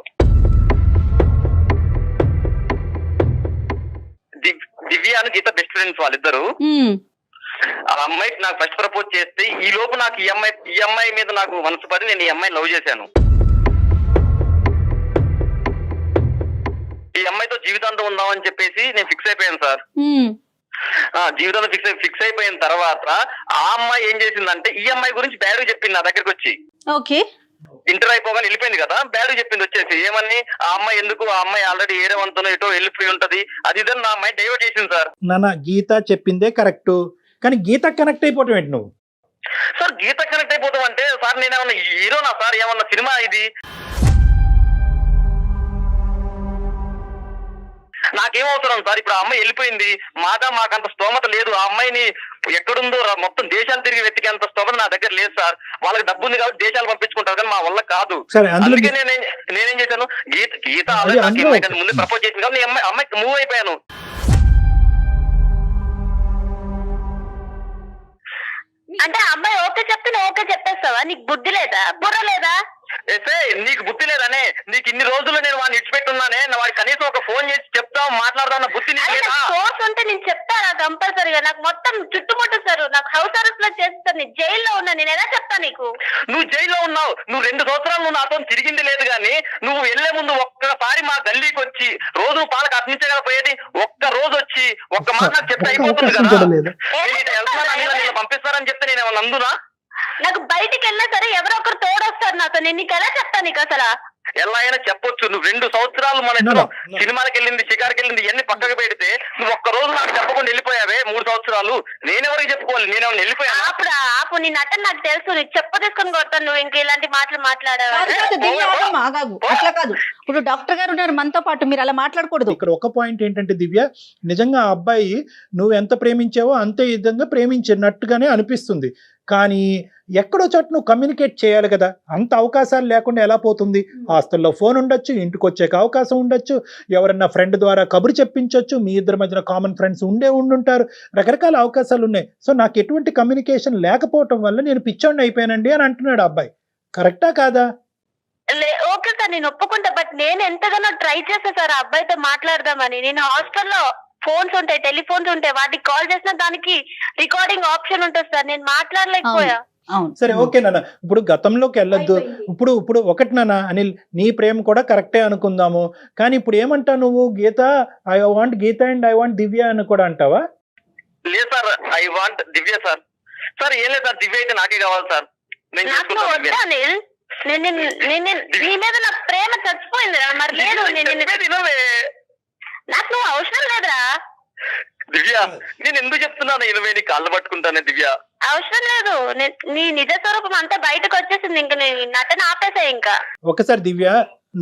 దివ్య అని గీత బెస్ట్ ఫ్రెండ్స్ వాళ్ళిద్దరు. ఆ అమ్మాయికి నాకు ఫస్ట్ ప్రపోజ్ చేస్తే ఈ లోపు నాకు ఈ అమ్మాయి మీద నాకు మనసు పడి నేను ఈ అమ్మాయిని లవ్ చేశాను. ఈ అమ్మాయితో జీవితాంతం ఉందామని చెప్పేసి నేను ఫిక్స్ అయిపోయాను సార్. జీవితంలో ఫిక్స్ అయిపోయిన తర్వాత ఆ అమ్మాయి ఏం చేసిందంటే ఈ అమ్మాయి గురించి బ్యాడ్ చెప్పింది నా దగ్గరకు వచ్చి. ఓకే, ఇంటర్ అయిపోగానే వెళ్ళిపోయింది కదా, బ్యాడ్ చెప్పింది వచ్చేసి. ఏమని, ఆ అమ్మాయి ఎందుకు, ఆ అమ్మాయి ఆల్రెడీ ఏరే వంతునో ఎటో వెళ్ళిపోయి ఉంటది, అది ఇదని నా అమ్మాయి డైవర్ట్ చేసింది సార్. నాన్న గీత చెప్పిందే కరెక్ట్, కానీ గీత కనెక్ట్ అయిపోవటం ఏంటి నువ్వు? సార్ గీత కనెక్ట్ అయిపోతాం అంటే సార్ నేనేమన్నా హీరోనా సార్? ఏమన్నా సినిమా ఇది? నాకేమవుతున్నాను సార్? ఇప్పుడు ఆ అమ్మాయి వెళ్ళిపోయింది, మాకంత స్తోమత లేదు. ఆ అమ్మాయిని ఎక్కడుందో మొత్తం దేశాలు తిరిగి వెతికేంత స్తోమత నా దగ్గర లేదు సార్. వాళ్ళకి డబ్బు ఉంది కాబట్టి దేశాలు పంపించుకుంటారు, కానీ మా వల్ల కాదు. అందుకే నేనేం చేశాను, గీత ఆల్రెడీ ముందే ప్రపోజ్ చేసింది కాబట్టి అమ్మాయికి మూవ్ అయిపోయాను. అంటే అమ్మాయి ఓకే చెప్తే నువ్వు ఓకే చెప్పేస్తావా? నీకు బుద్ధి లేదా, బుర్ర లేదా? నీకు బుద్ధి లేదనే, నీకు ఇన్ని రోజులు నేను వాడిని ఇచ్చిపెట్టున్నానే, వాడికి కనీసం ఒక ఫోన్ చేసి చెప్తావు మాట్లాడదాం బుద్ధి నీకు లేదా? సోర్స్ ఉంటే నేను చెప్తానా కంపల్సరీగా? నాకు మొత్తం చుట్టుముట్టేస్తారు, నాకు హౌస్ అరెస్ట్ లో చేస్తారు, నేను జైల్లో ఉన్నా, నేను ఎలా చెప్తా నీకు? నువ్వు జైల్లో ఉన్నావు, నువ్వు 2 సంవత్సరాలు నువ్వు నాతో తిరిగింది లేదు, కానీ నువ్వు వెళ్లే ముందు ఒక్కసారి మా గల్లీకి వచ్చి రోజు పాలకు అర్పించకపోయేది, ఒక్క రోజు వచ్చి ఒక్క మాట నాకు చెప్తే అయిపోతుంది కదా. నేను పంపిస్తారని చెప్తే నేను ఏమన్నా అందునా? నాకు బయటికి వెళ్ళినా సరే ఎవరో ఒకరు తోడొస్తారు నాతో, నేను నీకు ఎలా చెప్తా? నీకు అసలు ఎలా అయినా చెప్పొచ్చు. నువ్వు 2 సంవత్సరాలు మన ఇద్దరు సినిమాలకు వెళ్ళింది, షికార్కి వెళ్ళింది, ఇవన్నీ పక్కకు పెడితే నువ్వు ఒక్క రోజు నాకు చెప్పకుండా వెళ్ళిపోయావే 3 సంవత్సరాలు. నేనెవరికి చెప్పుకోవాలి? నేనేమన్నా వెళ్ళిపోయాను? ఆపు, నీ నటన నాకు తెలుసు, నీకు చెప్ప తీసుకొని కొడతాను నువ్వు ఇంక ఇలాంటి మాటలు మాట్లాడావు. అట్లా కాదు, ఇప్పుడు డాక్టర్ గారు ఉన్నారు మనతో పాటు, మీరు అలా మాట్లాడకూడదు. ఇక్కడ ఒక పాయింట్ ఏంటంటే దివ్య, నిజంగా ఆ అబ్బాయి నువ్వు ఎంత ప్రేమించావో అంతే విధంగా ప్రేమించినట్టుగానే అనిపిస్తుంది, కానీ ఎక్కడో చోట నువ్వు కమ్యూనికేట్ చేయాలి కదా. అంత అవకాశాలు లేకుండా ఎలా పోతుంది? హాస్టల్లో ఫోన్ ఉండొచ్చు, ఇంటికి వచ్చేక అవకాశం ఉండొచ్చు, ఎవరన్నా ఫ్రెండ్ ద్వారా కబురు చెప్పించవచ్చు, మీ ఇద్దరి మధ్యన కామన్ ఫ్రెండ్స్ ఉండుంటారు, రకరకాల అవకాశాలు ఉన్నాయి. సో నాకు ఎటువంటి కమ్యూనికేషన్ లేకపోవటం వల్ల నేను పిచ్చోడిని అయిపోయానండి అని అంటున్నాడు అబ్బాయి. కరెక్టా కాదా? ఓకే సార్, నేను ఒప్పుకుంటా, బట్ నేను ఎంతగానో ట్రై చేస్తా సార్ ఆ అబ్బాయితో మాట్లాడదామని. నేను హాస్టల్లో ఫోన్స్ ఉంటాయి, టెలిఫోన్స్ ఉంటాయి, వాటికి కాల్ చేసిన దానికి రికార్డింగ్ ఆప్షన్ ఉంటుంది సార్, నేను మాట్లాడలేకపోయా. సరే ఓకే నాన్న, ఇప్పుడు గతంలోకి వెళ్ళొద్దు. ఇప్పుడు ఒకటి నాన్న అనిల్, నీ ప్రేమ కూడా కరెక్టే అనుకుందాము, కానీ ఇప్పుడు ఏమంటావు నువ్వు? Geetha, I want Geetha and I want Divya అని కూడా అంటావా? లేదు sir, I want Divya sir. Sir ఏం లేదు సార్, దివ్య అయితే నాకే కావాలి సార్, నేను చేసుకుంటాను. నీ మీద నా ప్రేమ చచ్చిపోయిందిరా. మరి లేదు, నాకు నువ్వు అవసరం లేదురా. దివ్య నేను ఎందుకు చెప్తున్నాను, 20 నీ కాళ్ళు పట్టుకుంటానే దివ్య. అవసరం లేదు, నీ నిజ స్వరూపం అంతా బయటకు వచ్చేసింది. ఇంక నీ నటన ఆపేసా. ఇంకా ఒకసారి దివ్య,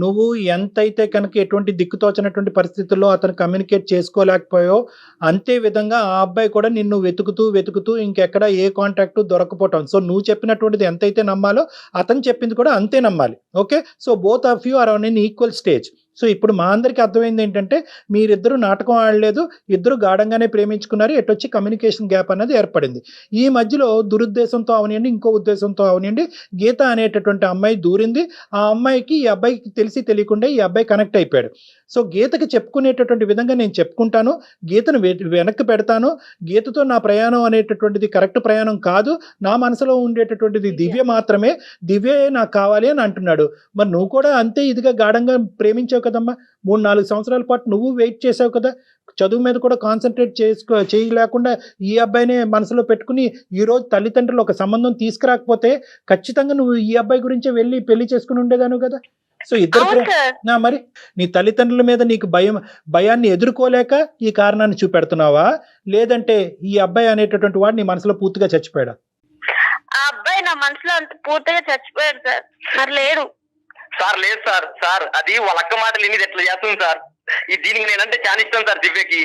నువ్వు ఎంతైతే కనుక ఎటువంటి దిక్కుతోచినటువంటి పరిస్థితుల్లో అతను కమ్యూనికేట్ చేసుకోలేకపోయావు, అంతే విధంగా ఆ అబ్బాయి కూడా నిన్ను వెతుకుతూ ఇంకెక్కడ ఏ కాంటాక్ట్ దొరకపోవటం. సో నువ్వు చెప్పినటువంటిది ఎంతైతే నమ్మాలో అతను చెప్పింది కూడా అంతే నమ్మాలి. Okay, so both of you are on an equal stage. సో ఇప్పుడు మా అందరికీ అర్థమైంది ఏంటంటే మీరిద్దరు నాటకం ఆడలేదు, ఇద్దరు గాఢంగానే ప్రేమించుకున్నారు, ఎటొచ్చి కమ్యూనికేషన్ గ్యాప్ అనేది ఏర్పడింది. ఈ మధ్యలో దురుద్దేశంతో అవనివ్వండి, ఇంకో ఉద్దేశంతో అవనివ్వండి, గీత అనేటటువంటి అమ్మాయి దూరింది. ఆ అమ్మాయికి ఈ అబ్బాయికి తెలిసి తెలియకుండా ఈ అబ్బాయి కనెక్ట్ అయిపోయాడు. సో గీతకి చెప్పుకునేటటువంటి విధంగా నేను చెప్పుకుంటాను, గీతను వెనక్కి పెడతాను. గీతతో నా ప్రయాణం అనేటటువంటిది కరెక్ట్ ప్రయాణం కాదు, నా మనసులో ఉండేటటువంటిది దివ్య మాత్రమే, దివ్యే నాకు కావాలి అని అంటున్నాడు. మరి నువ్వు కూడా అంతే ఇదిగా గాఢంగా ప్రేమించావు కదమ్మా. 3-4 సంవత్సరాల పాటు నువ్వు వెయిట్ చేసావు కదా, చదువు మీద కూడా కాన్సన్ట్రేట్ చేయలేకుండా ఈ అబ్బాయినే మనసులో పెట్టుకుని ఈరోజు తల్లిదండ్రులు ఒక సంబంధం తీసుకురాకపోతే ఖచ్చితంగా నువ్వు ఈ అబ్బాయి గురించే వెళ్ళి పెళ్లి చేసుకుని ఉండేదాను కదా. సో ఇద్దరు మరి నీ తల్లిదండ్రుల మీద నీకు భయాన్ని ఎదుర్కోలేక ఈ కారణాన్ని చూపెడుతున్నావా, లేదంటే ఈ అబ్బాయి అనేటటువంటి వాడు నీ మనసులో పూర్తిగా చచ్చిపోయాడా? ఆ అబ్బాయి నా మనసులో అంత పూర్తిగా చచ్చిపోయాడు సార్. మరి లేడు సార్, లేదు సార్ అది వాళ్ళ అక్క మాటలు ఇన్ని ఎట్లా చేస్తుంది సార్. దీనికి నేనంటే చాలా ఇష్టం సార్ దివ్యకి.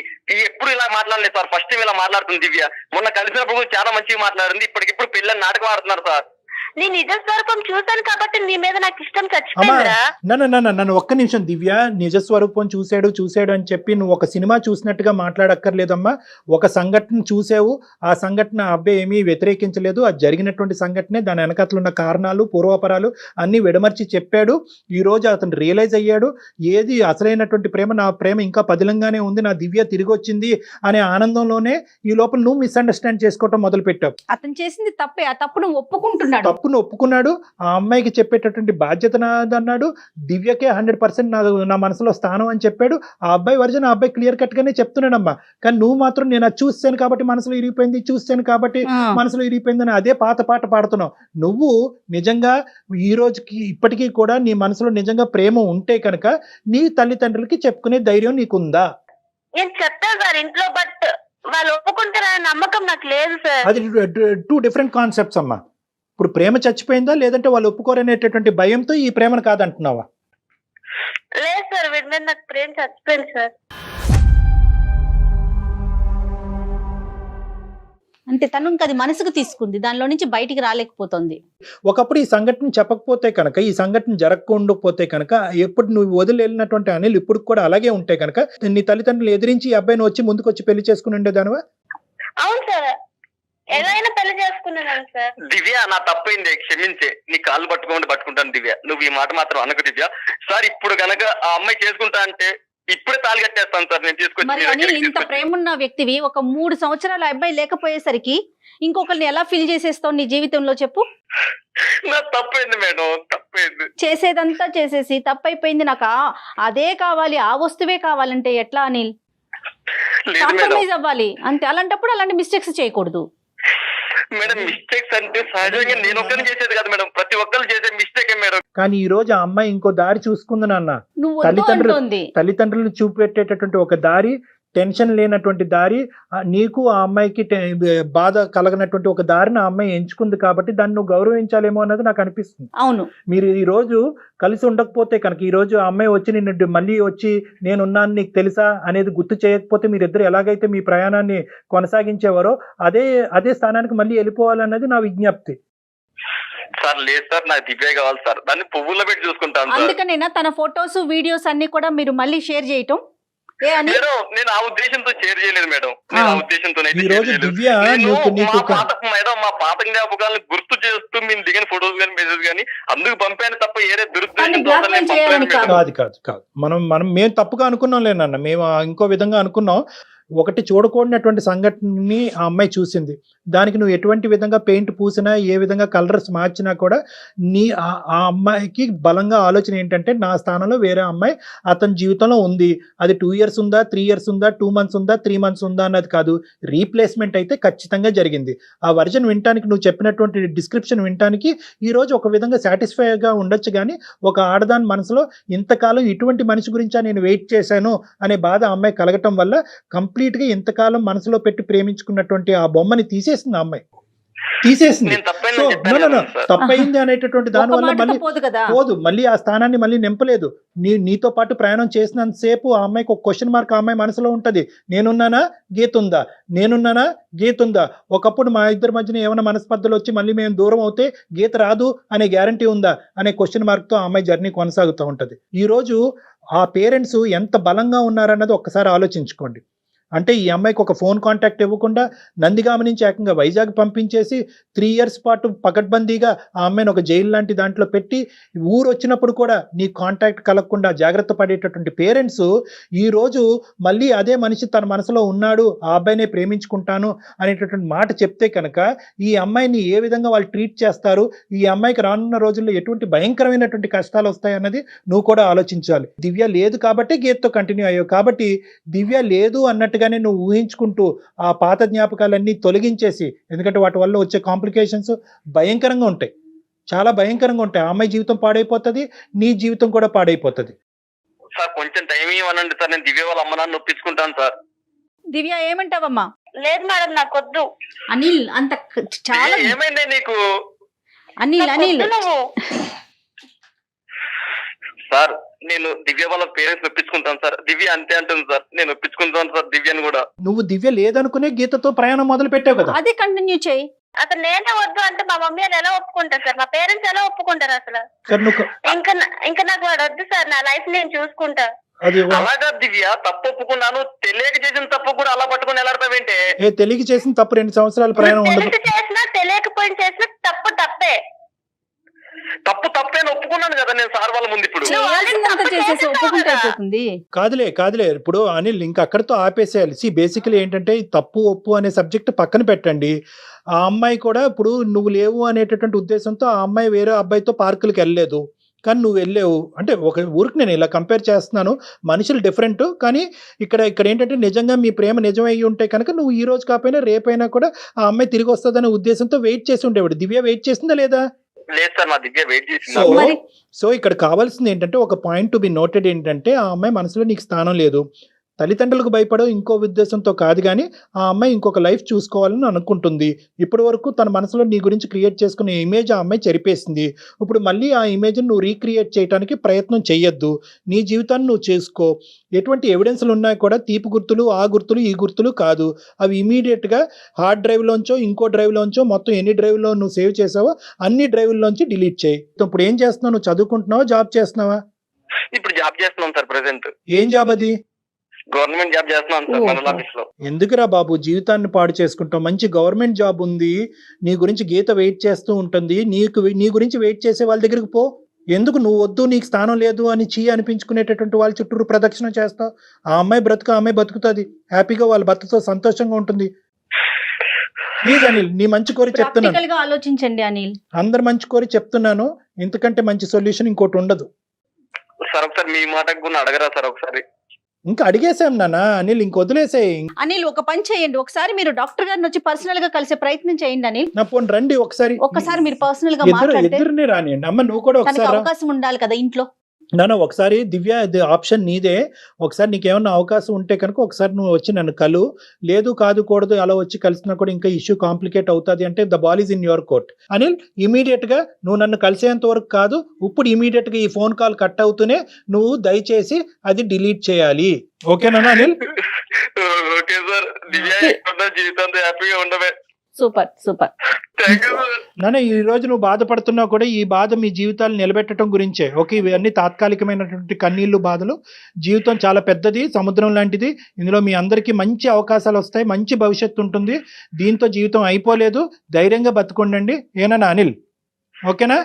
ఎప్పుడు ఇలా మాట్లాడలేదు సార్, ఫస్ట్ టైం ఇలా మాట్లాడుతుంది దివ్య. మొన్న కలిసినప్పుడు చాలా మంచిగా మాట్లాడింది, ఇప్పటికిప్పుడు పిల్లలు నాటకం ఆడుతున్నారు సార్. నీ నిజ స్వరూపం చూశాను కాబట్టి నీ మీద నాకు ఇష్టం చచ్చిపోయిందిరా. నన్ను ఒక్క నిమిషం దివ్య, నిజ స్వరూపం చూశాడు అని చెప్పి నువ్వు ఒక సినిమా చూసినట్టుగా మాట్లాడక్కర్లేదమ్మా. ఒక సంఘటన చూసావు, ఆ సంఘటన అబ్బాయి ఏమీ వ్యతిరేకించలేదు, అది జరిగినటువంటి సంఘటనే, దాని వెనకట్లు ఉన్న కారణాలు పూర్వపరాలు అన్ని విడమర్చి చెప్పాడు. ఈ రోజు అతను రియలైజ్ అయ్యాడు, ఏది అసలైనటువంటి ప్రేమ, నా ప్రేమ ఇంకా పదిలంగానే ఉంది, నా దివ్య తిరిగి వచ్చింది అనే ఆనందంలోనే ఈ లోపల నువ్వు మిస్అండర్స్టాండ్ చేసుకోవటం మొదలు పెట్టావు. అతను చేసింది తప్పే, ఆ తప్పును ఒప్పుకుంటున్నాడు, తప్పును ఒప్పుకున్నాడు. ఆ అమ్మాయికి చెప్పేటటువంటి బాధ్యత నాదన్నాడు. దివ్యకే 100% నా మనసులో స్థానం అని చెప్పాడు. ఆ అబ్బాయి వర్జన్ ఆ అబ్బాయి క్లియర్ కట్ గానే చెప్తున్నాడమ్మా. కానీ నువ్వు మాత్రం నేను అది చూస్తాను కాబట్టి మనసులో ఇరిగిపోయింది, చూస్తాను కాబట్టి మనసులో ఇరిగిపోయిందని అదే పాత పాట పాడుతున్నావు. నువ్వు నిజంగా ఈ రోజుకి ఇప్పటికీ కూడా నీ మనసులో నిజంగా ప్రేమ ఉంటే కనుక నీ తల్లిదండ్రులకి చెప్పుకునే ధైర్యం నీకుందా? నేను చెప్తాను సార్ ఇంట్లో, బట్ వాళ్ళు ఒప్పుకుంటారనే నమ్మకం నాకు లేదు సార్. అది 2 డిఫరెంట్ కాన్సెప్ట్స్ అమ్మా. ఇప్పుడు ప్రేమ చచ్చిపోయిందా, లేదంటే వాళ్ళు ఒప్పుకోరనేటటువంటి భయంతో ఈ ప్రేమను కాదంటున్నావా? లేదు సార్, వీడి మీద నాకు ప్రేమ చచ్చిపోయింది సార్. అంటే తను ఇంకా అది మనసుకు తీసుకుంది, దానిలో నుంచి బయటికి రాలేకపోతుంది. ఒకప్పుడు ఈ సంఘటన చెప్పకపోతే కనుక, ఈ సంఘటన జరగకపోతే కనుక, ఎప్పుడు నువ్వు వదిలి వెళ్ళినటువంటి అనిల్ ఇప్పుడు కూడా అలాగే ఉంటే కనుక నీ తల్లిదండ్రులు ఎదిరించి ఈ అబ్బాయిని వచ్చి ముందుకు వచ్చి పెళ్లి చేసుకుని ఉండేదానివా? అవును సార్, ఎలా అయినా పెళ్లి చేసుకున్నాను సార్. దివ్య నా తప్పైంది, క్షమించే. నీ కాళ్ళు పట్టుకుంటాను దివ్య, నువ్వు ఈ మాట మాత్రం అనకు దివ్య. సార్ ఇప్పుడు కనుక ఆ అమ్మాయి చేసుకుంటా అంటే ఇప్పుడే తాళి కట్టేస్తాను సార్. నేను మరి అనిల్, ఇంత ప్రేమ ఉన్న వ్యక్తివి ఒక 3 సంవత్సరాల అబ్బాయి లేకపోయేసరికి ఇంకొకరిని ఎలా ఫీల్ చేసేస్తావు నీ జీవితంలో చెప్పు? నా తప్పైంది మేడం, తప్పైంది. చేసేదంతా చేసేసి తప్పైపోయింది, నాకు అదే కావాలి, ఆ వస్తువే కావాలంటే ఎట్లా అనిల్? కాంప్రమైజ్ అవ్వాలి అంతే. అలాంటప్పుడు అలాంటి మిస్టేక్స్ చేయకూడదు మేడం. మిస్టేక్స్ అంటే సహజంగా నేను ఒక్కరిని చేసేది కదా మేడం, ప్రతి ఒక్కరు చేసే మిస్టేకే మేడం. కానీ ఈ రోజు ఆ అమ్మాయి ఇంకో దారి చూసుకుంది నాన్న. నువ్వు తల్లిదండ్రులు చూపెట్టేటటువంటి ఒక దారి, టెన్షన్ లేనటువంటి దారి, నీకు ఆ అమ్మాయికి బాధ కలగనటువంటి ఒక దారిని ఆ అమ్మాయి ఎంచుకుంది కాబట్టి దాన్ని నువ్వు గౌరవించాలేమో అన్నది నాకు అనిపిస్తుంది. అవును, మీరు ఈ రోజు కలిసి ఉండకపోతే కనుక, ఈ రోజు ఆ అమ్మాయి వచ్చి నిన్ను మళ్ళీ వచ్చి నేనున్నాను నీకు తెలుసా అనేది గుర్తు చేయకపోతే, మీరిద్దరు ఎలాగైతే మీ ప్రయాణాన్ని కొనసాగించేవారో అదే స్థానానికి మళ్ళీ వెళ్ళిపోవాలన్నది నా విజ్ఞప్తి. సార్ లేదు సార్, నాకు దివ్య కావాలి సార్, దాన్ని పువ్వుల్లో పెట్టి చూసుకుంటాను. అందుకనేనా తన ఫొటోస్ వీడియోస్ అన్ని కూడా మీరు మళ్ళీ షేర్ చేయటం? నేను ఆ ఉద్దేశంతో షేర్ చేయలేదు మేడం, నేను ఆ ఉద్దేశంతో మా పాత జ్ఞాపకాలను గుర్తు చేస్తూ మేము దిగిన ఫొటోస్ కానీ మెసేజ్ కానీ అందుకు పంపాను తప్ప ఏరే కాదు. మేము తప్పుగా అనుకున్నాం లేనన్న, మేము ఇంకో విధంగా అనుకున్నాం. ఒకటి చూడకూడనటువంటి సంఘటనని ఆ అమ్మాయి చూసింది. దానికి నువ్వు ఎటువంటి విధంగా పెయింట్ పూసినా, ఏ విధంగా కలర్స్ మార్చినా కూడా ఆ అమ్మాయికి బలంగా ఆలోచన ఏంటంటే, నా స్థానంలో వేరే అమ్మాయి అతని జీవితంలో ఉంది. అది 2 years ఉందా, 3 years ఉందా, 2 months ఉందా, 3 months ఉందా అన్నది కాదు, రీప్లేస్మెంట్ అయితే ఖచ్చితంగా జరిగింది. ఆ వర్జన్ వినటానికి, నువ్వు చెప్పినటువంటి డిస్క్రిప్షన్ వినటానికి ఈరోజు ఒక విధంగా సాటిస్ఫైగా ఉండొచ్చు, కానీ ఒక ఆడదాని మనసులో ఇంతకాలం ఇటువంటి మనిషి గురించా నేను వెయిట్ చేశాను అనే బాధ ఆ అమ్మాయి కలగటం వల్ల కంప్లీట్గా ఇంతకాలం మనసులో పెట్టి ప్రేమించుకున్నటువంటి ఆ బొమ్మని తీసేసింది ఆ అమ్మాయి, తీసేసింది. నేను తప్పైందని సో చెప్పాను కదా సార్. తప్పైంది అనేటటువంటి దాని వల్ల మళ్ళీ పోదు కదా. పోదు, మళ్ళీ ఆ స్థానాన్ని మళ్ళీ నింపలేదు. నీతో పాటు ప్రయాణం చేసినంతసేపు ఆ అమ్మాయికి ఒక క్వశ్చన్ మార్క్ ఆ అమ్మాయి మనసులో ఉంటది. నేనున్నానా, గీత ఉందా, నేనున్నానా, గీత ఉందా. ఒకప్పుడు మా ఇద్దరి మధ్యన ఏమైనా మనస్పర్ధలు వచ్చి మళ్ళీ మేము దూరం అవుతే గీత రాదు అనే గ్యారంటీ ఉందా అనే క్వశ్చన్ మార్క్ తో ఆ అమ్మాయి జర్నీ కొనసాగుతూ ఉంటది. ఈ రోజు ఆ పేరెంట్స్ ఎంత బలంగా ఉన్నారన్నది ఒక్కసారి ఆలోచించుకోండి. అంటే ఈ అమ్మాయికి ఒక ఫోన్ కాంటాక్ట్ ఇవ్వకుండా నందిగామ నుంచి ఏకంగా వైజాగ్ పంపించేసి 3 years పాటు పకడ్బందీగా ఆ అమ్మాయిని ఒక జైలు లాంటి దాంట్లో పెట్టి, ఊరు వచ్చినప్పుడు కూడా నీ కాంటాక్ట్ కలగకుండా జాగ్రత్త పడేటటువంటి పేరెంట్స్ ఈరోజు మళ్ళీ అదే మనిషి తన మనసులో ఉన్నాడు, ఆ అబ్బాయినే ప్రేమించుకుంటాను అనేటటువంటి మాట చెప్తే కనుక ఈ అమ్మాయిని ఏ విధంగా వాళ్ళు ట్రీట్ చేస్తారు, ఈ అమ్మాయికి రానున్న రోజుల్లో ఎటువంటి భయంకరమైనటువంటి కష్టాలు వస్తాయన్నది నువ్వు కూడా ఆలోచించాలి. దివ్య లేదు కాబట్టి గీతతో కంటిన్యూ అయ్యావు, కాబట్టి దివ్య లేదు అన్నట్టుగానే నువ్వు ఊహించుకుంటూ ఆ పాత జ్ఞాపకాలన్నీ తొలగించేసి, ఎందుకంటే వాటి వల్ల వచ్చే కాంప్లికేషన్స్ భయంకరంగా ఉంటాయి, చాలా భయంకరంగా ఉంటాయి. ఆ అమ్మాయి జీవితం పాడైపోతుంది, నీ జీవితం కూడా పాడైపోతుంది. సార్ కొంచెం టైం ఇవ్వనండి సార్, నేను దివ్య వాళ్ళ అమ్మ నాన్న ఒప్పించుకుంటాను సార్. దివ్య ఏమంటావమ్మా? లేదు మేడం, నాకు వద్దు. అనిల్ అంత చాలా ఏమైంది నీకు? అనిల్ నాకు అనిల్ వద్దు నువ్వు. సార్ నేను దివ్య వాళ్ళ పేరెంట్స్ ఒప్పించుకుంటాను సార్. దివ్య అంతే అంటుంది సార్, నేను ఒప్పించుకుంటాను సార్ దివ్యని కూడా. నువ్వు దివ్య లేదనుకునే గీతతో ప్రయాణం మొదలు పెట్టావు కదా. అదే కంటిన్యూ చేయి. అసలు నేనే వద్దు అంటే మా మమ్మీ వాళ్ళు ఎలా ఒప్పుకుంటారు సార్? మా పేరెంట్స్ ఎలా ఒప్పుకుంటారు అసలు? సార్ నువ్వు ఇంకా నాకు వాడు వద్దు సార్, నా లైఫ్ నేను చూసుకుంటా. అది అలాగా దివ్య, తప్పు ఒప్పుకున్నాను, తెలియక చేసిన తప్పు కూడా అలా పట్టుకుని ఎలాడతావేంటే? తెలియక చేసిన తప్పు 2 సంవత్సరాల ప్రయాణం ఉండదు. తెలిసి చేసినా తెలియకపోయిన చేసినా తప్పు తప్పే. తప్పు తప్పేని ఒప్పుకున్నాను కదా నేను సార్ వాళ్ళ ముందు. ఇప్పుడు చేయాల్సిందంతా చేసేసి ఒప్పుకుంటే అయిపోతుంది. కాదులే ఇప్పుడు అనిల్ ఇంకా అక్కడితో ఆపేసేయాలి. బేసికలీ ఏంటంటే ఈ తప్పు ఒప్పు అనే సబ్జెక్ట్ పక్కన పెట్టండి. ఆ అమ్మాయి కూడా ఇప్పుడు నువ్వు లేవు అనేటటువంటి ఉద్దేశంతో ఆ అమ్మాయి వేరే అబ్బాయితో పార్కులకు వెళ్ళలేదు, కానీ నువ్వు వెళ్ళావు. అంటే ఒక ఊరికి నేను ఇలా కంపేర్ చేస్తున్నాను, మనుషులు డిఫరెంట్, కానీ ఇక్కడ ఏంటంటే నిజంగా మీ ప్రేమ నిజమై ఉంటే కనుక నువ్వు ఈ రోజు కాకపోయినా రేపైనా కూడా ఆ అమ్మాయి తిరిగి వస్తుందనే ఉద్దేశంతో వెయిట్ చేసి ఉండేవాడు. దివ్య వెయిట్ చేసిందా లేదా? లేదు సార్, మా దివ్య వెయిట్ చేసింది. సో ఇక్కడ కావాల్సింది ఏంటంటే, ఒక పాయింట్ టు బి నోటెడ్ ఏంటంటే, ఆ అమ్మాయి మనసులో నీకు స్థానం లేదు. తల్లిదండ్రులకు భయపడో ఇంకో ఉద్దేశంతో కాదు, కానీ ఆ అమ్మాయి ఇంకొక లైఫ్ చూసుకోవాలని అనుకుంటుంది. ఇప్పటి వరకు తన మనసులో నీ గురించి క్రియేట్ చేసుకునే ఇమేజ్ ఆ అమ్మాయి చెరిపేసింది. ఇప్పుడు మళ్ళీ ఆ ఇమేజ్ని నువ్వు రీక్రియేట్ చేయడానికి ప్రయత్నం చేయొద్దు. నీ జీవితాన్ని నువ్వు చేసుకో. ఎటువంటి ఎవిడెన్స్లు ఉన్నాయి కూడా తీపి గుర్తులు, ఆ గుర్తులు, ఈ గుర్తులు కాదు. అవి ఇమీడియట్గా హార్డ్ డ్రైవ్లోంచో ఇంకో డ్రైవ్లోంచో మొత్తం ఎన్ని డ్రైవ్లో నువ్వు సేవ్ చేసావో అన్ని డ్రైవ్లోంచి డిలీట్ చేయి. ఇప్పుడు ఏం చేస్తున్నావు? నువ్వు చదువుకుంటున్నావా, జాబ్ చేస్తున్నావా? ఇప్పుడు జాబ్ చేస్తున్నాం సార్ ప్రెసెంట్. ఏం జాబ్ అది? గవర్నమెంట్ జాబ్ చేస్తున్నాను సార్, మండల ఆఫీస్ లో. ఎందుకురా బాబు జీవితాన్ని పాడు చేసుకుంటావు? మంచి గవర్నమెంట్ జాబ్ ఉంది, నీ గురించి గీత వెయిట్ చేస్తూ ఉంటుంది. నీ గురించి వెయిట్ చేసే వాళ్ళ దగ్గరికి పో. ఎందుకు నువ్వు వద్దు, నీకు స్థానం లేదు అని అనిపించుకునేటటువంటి వాళ్ళ చుట్టూరు ప్రదక్షిణ చేస్తావు? ఆ అమ్మాయి బ్రతుకు ఆ అమ్మాయి బతుకుతుంది, హ్యాపీగా వాళ్ళ భర్తతో సంతోషంగా ఉంటుంది. ప్లీజ్ అనిల్, నీ మంచి కోరి చెప్తున్నాను. ప్రాక్టికల్ గా ఆలోచించండి అనిల్. అందరు మంచి కోరి చెప్తున్నాను, ఇంతకంటే మంచి సొల్యూషన్ ఇంకోటి ఉండదు. సార్ ఒకసారి మీ మాటకు కూడా అడగరా సార్? ఒకసారి ఇంకా అడిగేసాం నాన్న అనిల్, ఇంక వదిలేసేయి. అనిల్ ఒక పని చేయండి, ఒకసారి మీరు డాక్టర్ గారిని వచ్చి పర్సనల్ గా కలిసే ప్రయత్నం చేయండి అనిల్. నా పోనీ రండి ఒక్కసారి మీరు పర్సనల్ గా మాట్లాడితే ఇద్దరిని రానియండి. అమ్మ నువ్వు కూడా తనకి ఒకసారి అవకాశం ఉండాలి కదా ఇంట్లో. నాన్న ఒకసారి దివ్య, ఇది ఆప్షన్ నీదే. ఒకసారి నీకేమన్నా అవకాశం ఉంటే కనుక ఒకసారి నువ్వు వచ్చి నన్ను కలు. లేదు కాదు కూడదు అలా వచ్చి కలిసినా కూడా ఇంకా ఇష్యూ కాంప్లికేట్ అవుతుంది అంటే the ball is in your court. Anil immediate గా నువ్వు నన్ను కలిసేంత వరకు కాదు, ఇప్పుడు ఇమీడియట్ గా ఈ ఫోన్ కాల్ కట్ అవుతూనే నువ్వు దయచేసి అది డిలీట్ చేయాలి. ఓకేనా అనిల్? Okay sir. దివ్య జీవితంతో హ్యాపీగా ఉండవే. Super super. నాన్న ఈ రోజు నువ్వు బాధపడుతున్నా కూడా ఈ బాధ మీ జీవితాలు నిలబెట్టడం గురించే. ఓకే, ఇవన్నీ తాత్కాలికమైనటువంటి కన్నీళ్లు, బాధలు. జీవితం చాలా పెద్దది, సముద్రం లాంటిది. ఇందులో మీ అందరికీ మంచి అవకాశాలు వస్తాయి, మంచి భవిష్యత్తు ఉంటుంది. దీంతో జీవితం అయిపోలేదు, ధైర్యంగా బతుకుండండి. ఏనా అనిల్? ఓకేనా?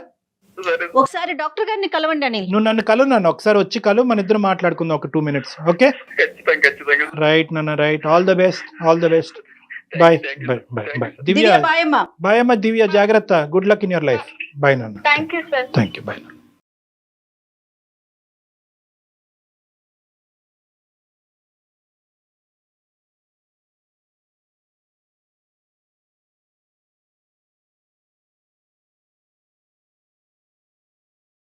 సరే ఒకసారి డాక్టర్ గారిని కలవండి అనిల్. నువ్వు నన్ను కలు, నన్ను ఒకసారి వచ్చి కలు, మన ఇద్దరు మాట్లాడుకుందాం ఒక 2 minutes. ఓకే ఖచ్చితంగా రైట్ నాన్న, right. All the best. Bye bye bye bye. Divya Divya bye అమ్మా. బాయ్ అమ్మ. దివ్య జాగ్రత్త. Good luck in your life. Bye నాన్న. Thank you sir. Thank you. Bye.